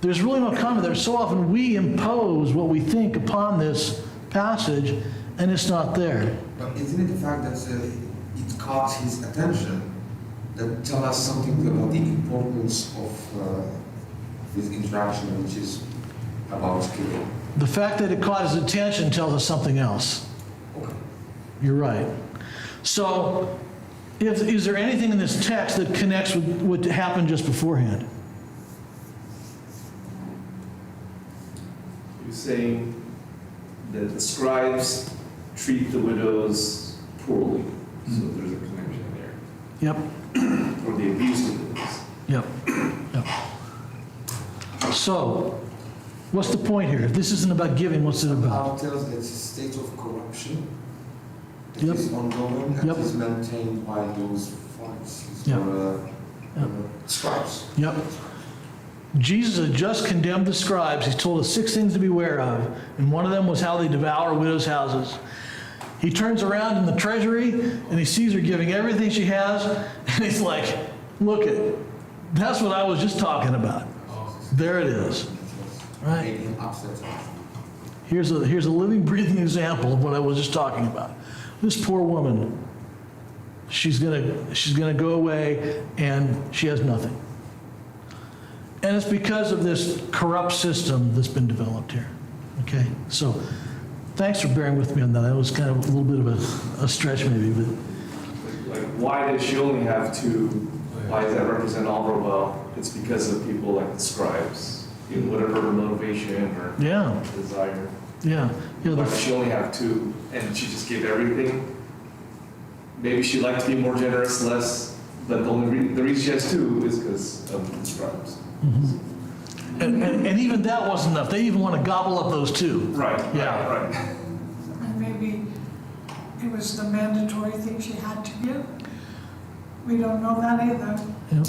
no comment there. So often we impose what we think upon this passage, and it's not there. But isn't it the fact that it caught his attention that tell us something about the importance of this interaction, which is about giving? The fact that it caught his attention tells us something else. Okay. You're right. So, is there anything in this text that connects with what happened just beforehand? You're saying that the scribes treat the widows poorly, so there's a connection there. Yep, Or they abuse the widows. yep, yep. So, what's the point here? If this isn't about giving, what's it about? It tells that it's a state of corruption that Yep. is ongoing and Yep. is maintained by those Pharisees Yep. or Yep. scribes. Yep. Jesus had just condemned the scribes. He's told us 6 things to beware of, and one of them was how they devour widows' houses. He turns around in the treasury, and he sees her giving everything she has, and he's like, look it, that's what I was just talking about. There it is. Right. Made him upset. Here's a living, breathing example of what I was just talking about. This poor woman, she's gonna go away, and she has nothing. And it's because of this corrupt system that's been developed here. Okay, so thanks for bearing with me on that. It was kind of a little bit of a stretch maybe, but Like, why does she only have 2? Why does that represent all her wealth? It's because of people like the scribes, whatever her motivation or yeah, desire. yeah. Why The- does she only have 2 and she just gave everything? Maybe she'd like to be more generous, less, but the reason she has 2 is because of the scribes. and even that wasn't enough. They even want to gobble up those 2. Right, Yeah. right. And maybe it was the mandatory thing she had to give. We don't know that either. Yep.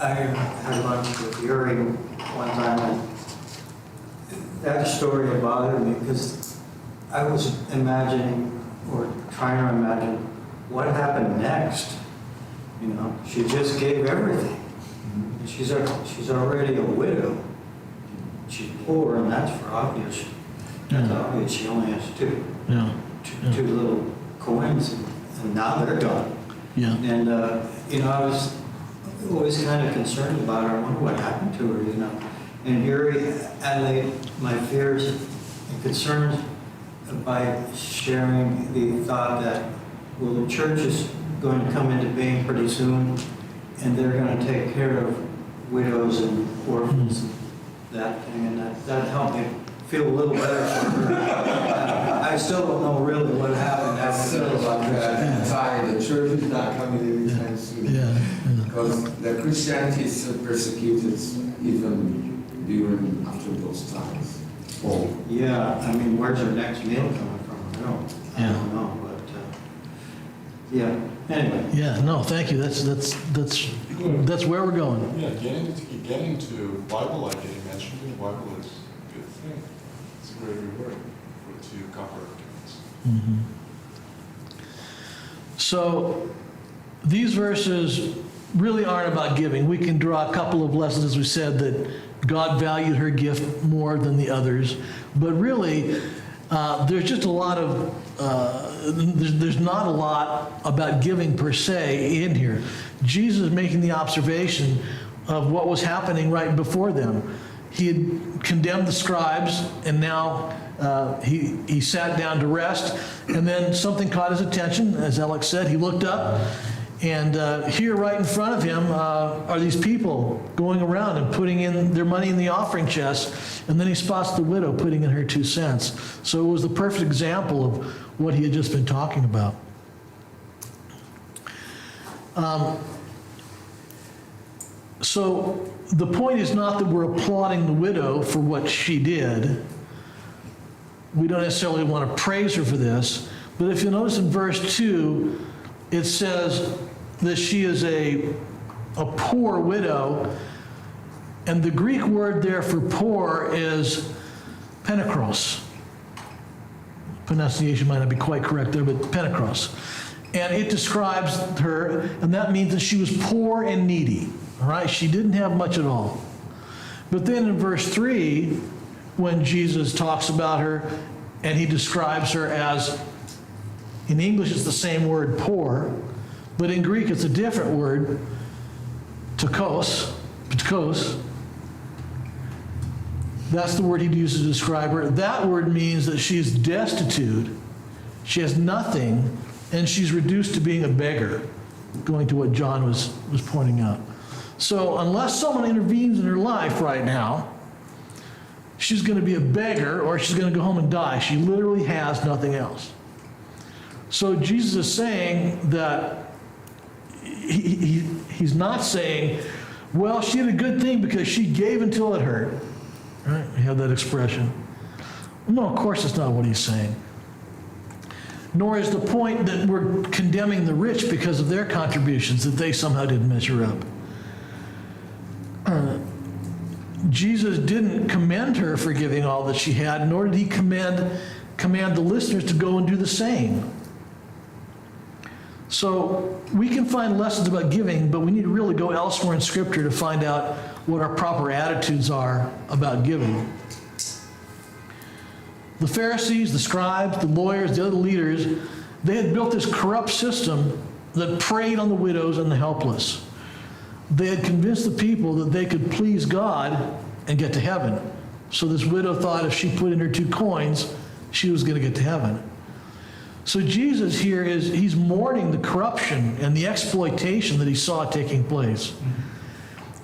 I had lunch with Yuri one time, and that story bothered me because I was imagining, or trying to imagine, what happened next. You know, she just gave everything. She's already a widow. She's poor, and that's for obvious. That's obvious. She only has 2 Yeah, two little coins, and now they're gone. yeah. And, you know, I was always kind of concerned about her. I wonder what happened to her, you know. And Yuri allayed my fears and concerns by sharing the thought that, well, the church is going to come into being pretty soon, and they're going to take care of widows and orphans and that thing, and that helped me feel a little better for her. I still don't know really what happened. That's so about that time. The church is not coming anytime soon. Yeah, Because the Christianity is still persecuted even during after those times. Oh. Yeah, I mean, where's our next meal coming from? I don't know, but, yeah, anyway. yeah. No, thank you. That's where we're going. Yeah, getting to Bible, like getting mentioned in the Bible is a good thing. It's a great reward to cover things. So these verses really aren't about giving. We can draw a couple of lessons, as we said, that God valued her gift more than the others. But really, there's just a lot of, there's not a lot about giving per se in here. Jesus is making the observation of what was happening right before them. He had condemned the scribes, and now he sat down to rest, and then something caught his attention. As Alex said, he looked up, and here right in front of him are these people going around and putting in their money in the offering chest, and then he spots the widow putting in her 2 cents. So it was the perfect example of what he had just been talking about. So the point is not that we're applauding the widow for what she did. We don't necessarily want to praise her for this, but if you notice in verse 2, it says that she is a poor widow, And the Greek word there for poor is penekros. Pronunciation might not be quite correct there, but penekros. And it describes her, and that means that she was poor and needy. All right? She didn't have much at all. But then in verse 3, when Jesus talks about her, and he describes her as, in English it's the same word, poor, but in Greek it's a different word, ptikos. That's the word he uses to describe her. That word means that she's destitute, she has nothing, and she's reduced to being a beggar, going to what John was pointing out. So unless someone intervenes in her life right now, she's going to be a beggar or she's going to go home and die. She literally has nothing else. So Jesus is saying that he's not saying, well, she had a good thing because she gave until it hurt. Right? We have that expression. No, of course it's not what he's saying. Nor is the point that we're condemning the rich because of their contributions, that they somehow didn't measure up. Jesus didn't commend her for giving all that she had, nor did he command the listeners to go and do the same. So we can find lessons about giving, but we need to really go elsewhere in Scripture to find out what our proper attitudes are about giving. The Pharisees, the scribes, the lawyers, the other leaders, they had built this corrupt system that preyed on the widows and the helpless. They had convinced the people that they could please God and get to heaven. So this widow thought if she put in her 2 coins, she was going to get to heaven. So Jesus here he's mourning the corruption and the exploitation that he saw taking place.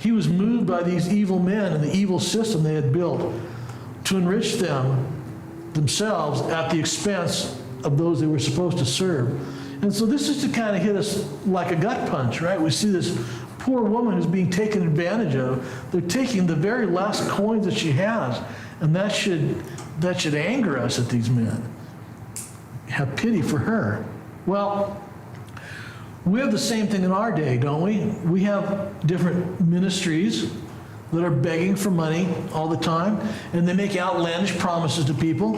He was moved by these evil men and the evil system they had built to enrich themselves at the expense of those they were supposed to serve. And so this is to kind of hit us like a gut punch, right? We see this poor woman who's being taken advantage of. They're taking the very last coins that she has, and that should anger us at these men. Have pity for her. Well, we have the same thing in our day, don't we? We have different ministries that are begging for money all the time, and they make outlandish promises to people.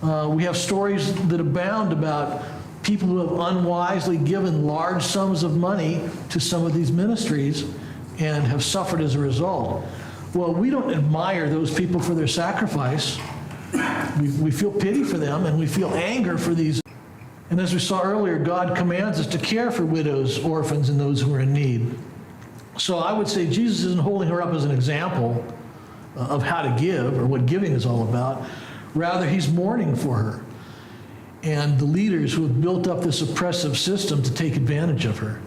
We have stories that abound about people who have unwisely given large sums of money to some of these ministries and have suffered as a result. Well, we don't admire those people for their sacrifice. We feel pity for them, and we feel anger for these. And as we saw earlier, God commands us to care for widows, orphans, and those who are in need. So I would say Jesus isn't holding her up as an example of how to give or what giving is all about. Rather, he's mourning for her and the leaders who have built up this oppressive system to take advantage of her.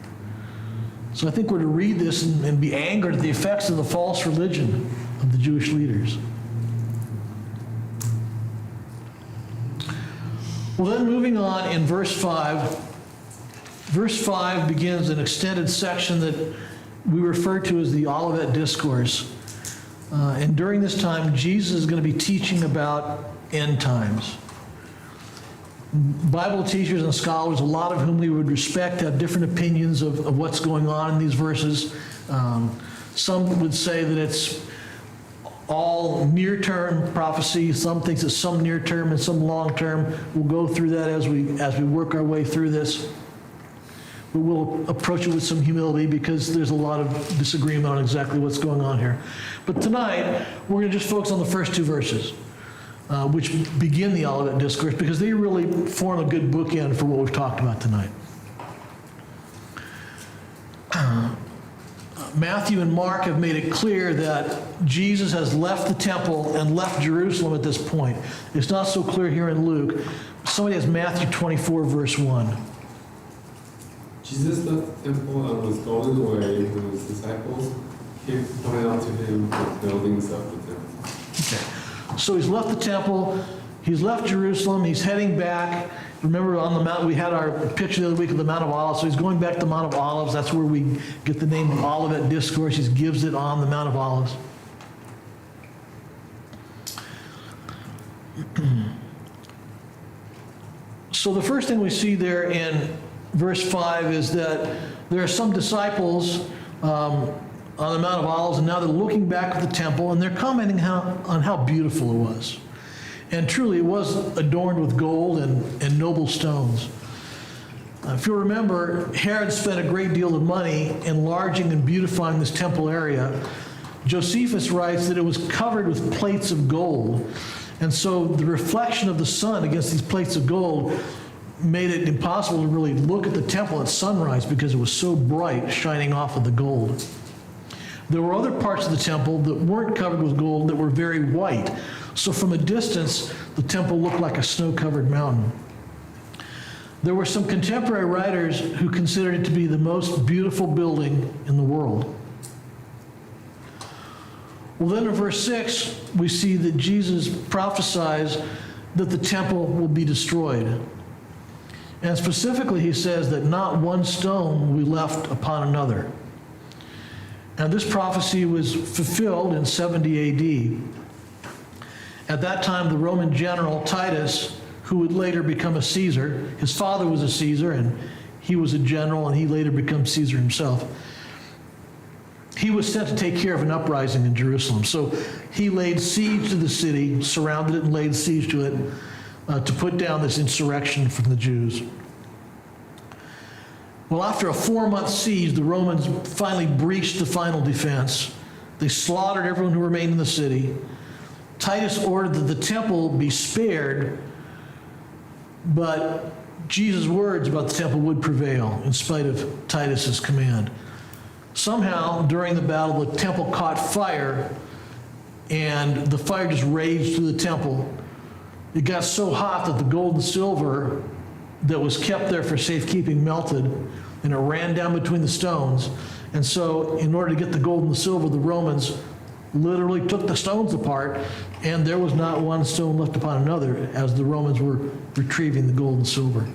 So I think we're to read this and be angered at the effects of the false religion of the Jewish leaders. Well, then moving on in verse 5. Verse 5 begins an extended section that we refer to as the Olivet Discourse. And during this time, Jesus is going to be teaching about end times. Bible teachers and scholars, a lot of whom we would respect, have different opinions of what's going on in these verses. Some would say that it's all near-term prophecy. Some thinks it's some near-term and some long-term. We'll go through that as we work our way through this. But we'll approach it with some humility because there's a lot of disagreement on exactly what's going on here. But tonight, we're going to just focus on the first 2 verses, which begin the Olivet Discourse, because they really form a good bookend for what we've talked about tonight. Matthew and Mark have made it clear that Jesus has left the temple and left Jerusalem at this point. It's not so clear here in Luke. Somebody has Matthew 24, verse 1. Jesus left the temple and was going away when his disciples pointed out to him the buildings of the temple. Okay. So he's left the temple, he's left Jerusalem, he's heading back. Remember on the mount, we had our picture the other week of the Mount of Olives, so he's going back to the Mount of Olives. That's where we get the name of Olivet Discourse. He gives it on the Mount of Olives. So the first thing we see there in verse 5 is that there are some disciples on the Mount of Olives, and now they're looking back at the temple, and they're commenting on how beautiful it was. And truly, it was adorned with gold and noble stones. If you remember, Herod spent a great deal of money enlarging and beautifying this temple area. Josephus writes that it was covered with plates of gold. And so the reflection of the sun against these plates of gold made it impossible to really look at the temple at sunrise because it was so bright, shining off of the gold. There were other parts of the temple that weren't covered with gold that were very white. So from a distance, the temple looked like a snow-covered mountain. There were some contemporary writers who considered it to be the most beautiful building in the world. Well, then in verse 6, we see that Jesus prophesies that the temple will be destroyed. And specifically, he says that not one stone will be left upon another. And this prophecy was fulfilled in 70 AD. At that time, the Roman general Titus, who would later become a Caesar, his father was a Caesar, and he was a general, and he later becomes Caesar himself. He was sent to take care of an uprising in Jerusalem. So he laid siege to the city, surrounded it and laid siege to it to put down this insurrection from the Jews. Well, after a 4-month siege, the Romans finally breached the final defense. They slaughtered everyone who remained in the city. Titus ordered that the temple be spared, but Jesus' words about the temple would prevail in spite of Titus's command. Somehow, during the battle, the temple caught fire, and the fire just raged through the temple. It got so hot that the gold and silver that was kept there for safekeeping melted, and it ran down between the stones. And so, in order to get the gold and the silver, the Romans literally took the stones apart, and there was not one stone left upon another as the Romans were retrieving the gold and silver.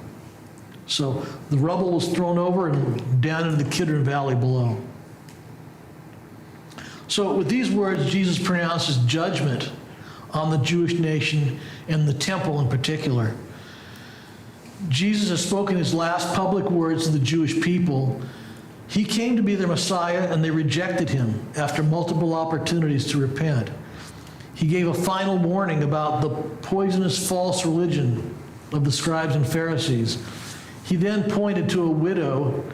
So the rubble was thrown over and down into the Kidron Valley below. So with these words, Jesus pronounces judgment on the Jewish nation and the temple in particular. Jesus has spoken his last public words to the Jewish people. He came to be their Messiah, and they rejected him after multiple opportunities to repent. He gave a final warning about the poisonous false religion of the scribes and Pharisees. He then pointed to a widow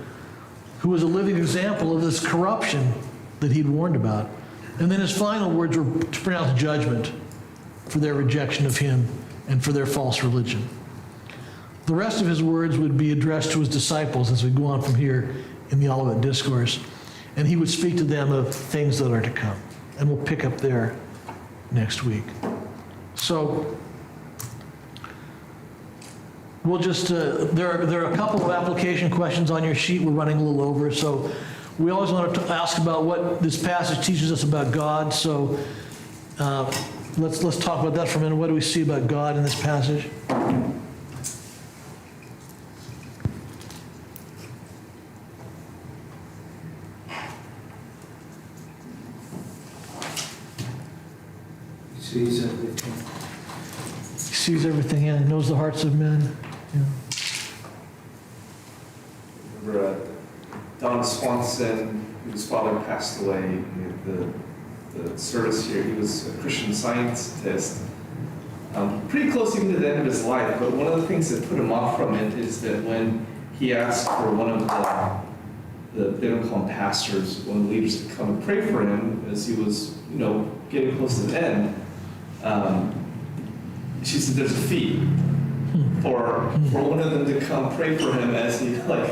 who was a living example of this corruption that he'd warned about. And then his final words were to pronounce judgment for their rejection of him and for their false religion. The rest of his words would be addressed to his disciples as we go on from here in the Olivet Discourse. And he would speak to them of things that are to come. And we'll pick up there next week. So we'll just, there are a couple of application questions on your sheet. We're running a little over. So we always want to ask about what this passage teaches us about God. So let's talk about that for a minute. What do we see about God in this passage? He sees everything. He sees everything, yeah. He knows the hearts of men. Yeah. Remember Don Swanson, whose father passed away in the service here. He was a Christian Scientist. Pretty close even to the end of his life, but one of the things that put him off from it is that when he asked for one of they don't call him pastors, one of the leaders to come and pray for him as he was, getting close to the end, she said there's a fee for one of them to come pray for him as he lay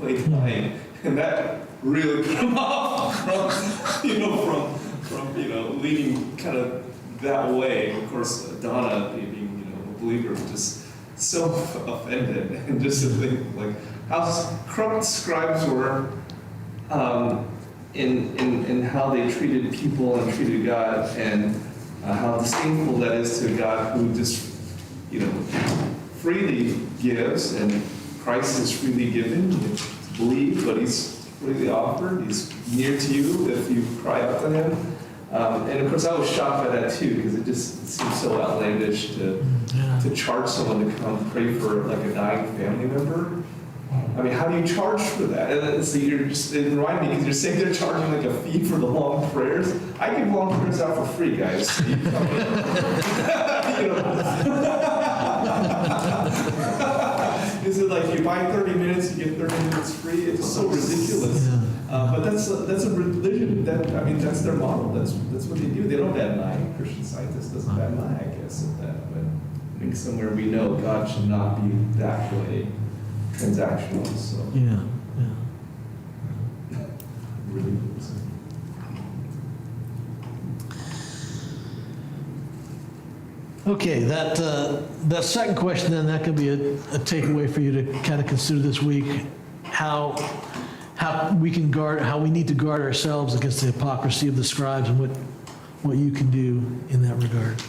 dying, and that really put him off from leading kind of that way. Of course, Donna, being a believer, was just so offended and just to think how corrupt scribes were in how they treated people and treated God, and how disdainful that is to God, who just freely gives, and Christ is freely given. You believe, but he's freely offered. He's near to you if you cry out to him. And of course, I was shocked by that too, because it seems so outlandish to charge someone to come pray for a dying family member. I mean, how do you charge for that? And so you're just, it reminded me, because you're saying they're charging like a fee for the long prayers. I give long prayers out for free, guys. So you tell me. You know. Is it like you buy 30 minutes, you get 30 minutes free? It's so ridiculous. But that's a religion. I mean, that's their model. That's what they do. They don't bat an eye. Christian Scientist doesn't bat an eye, I guess, at that. But I think somewhere we know God should not be that way transactional. So Yeah. really. Okay, that second question then, that could be a takeaway for you to kind of consider this week. How we need to guard ourselves against the hypocrisy of the scribes, and what you can do in that regard.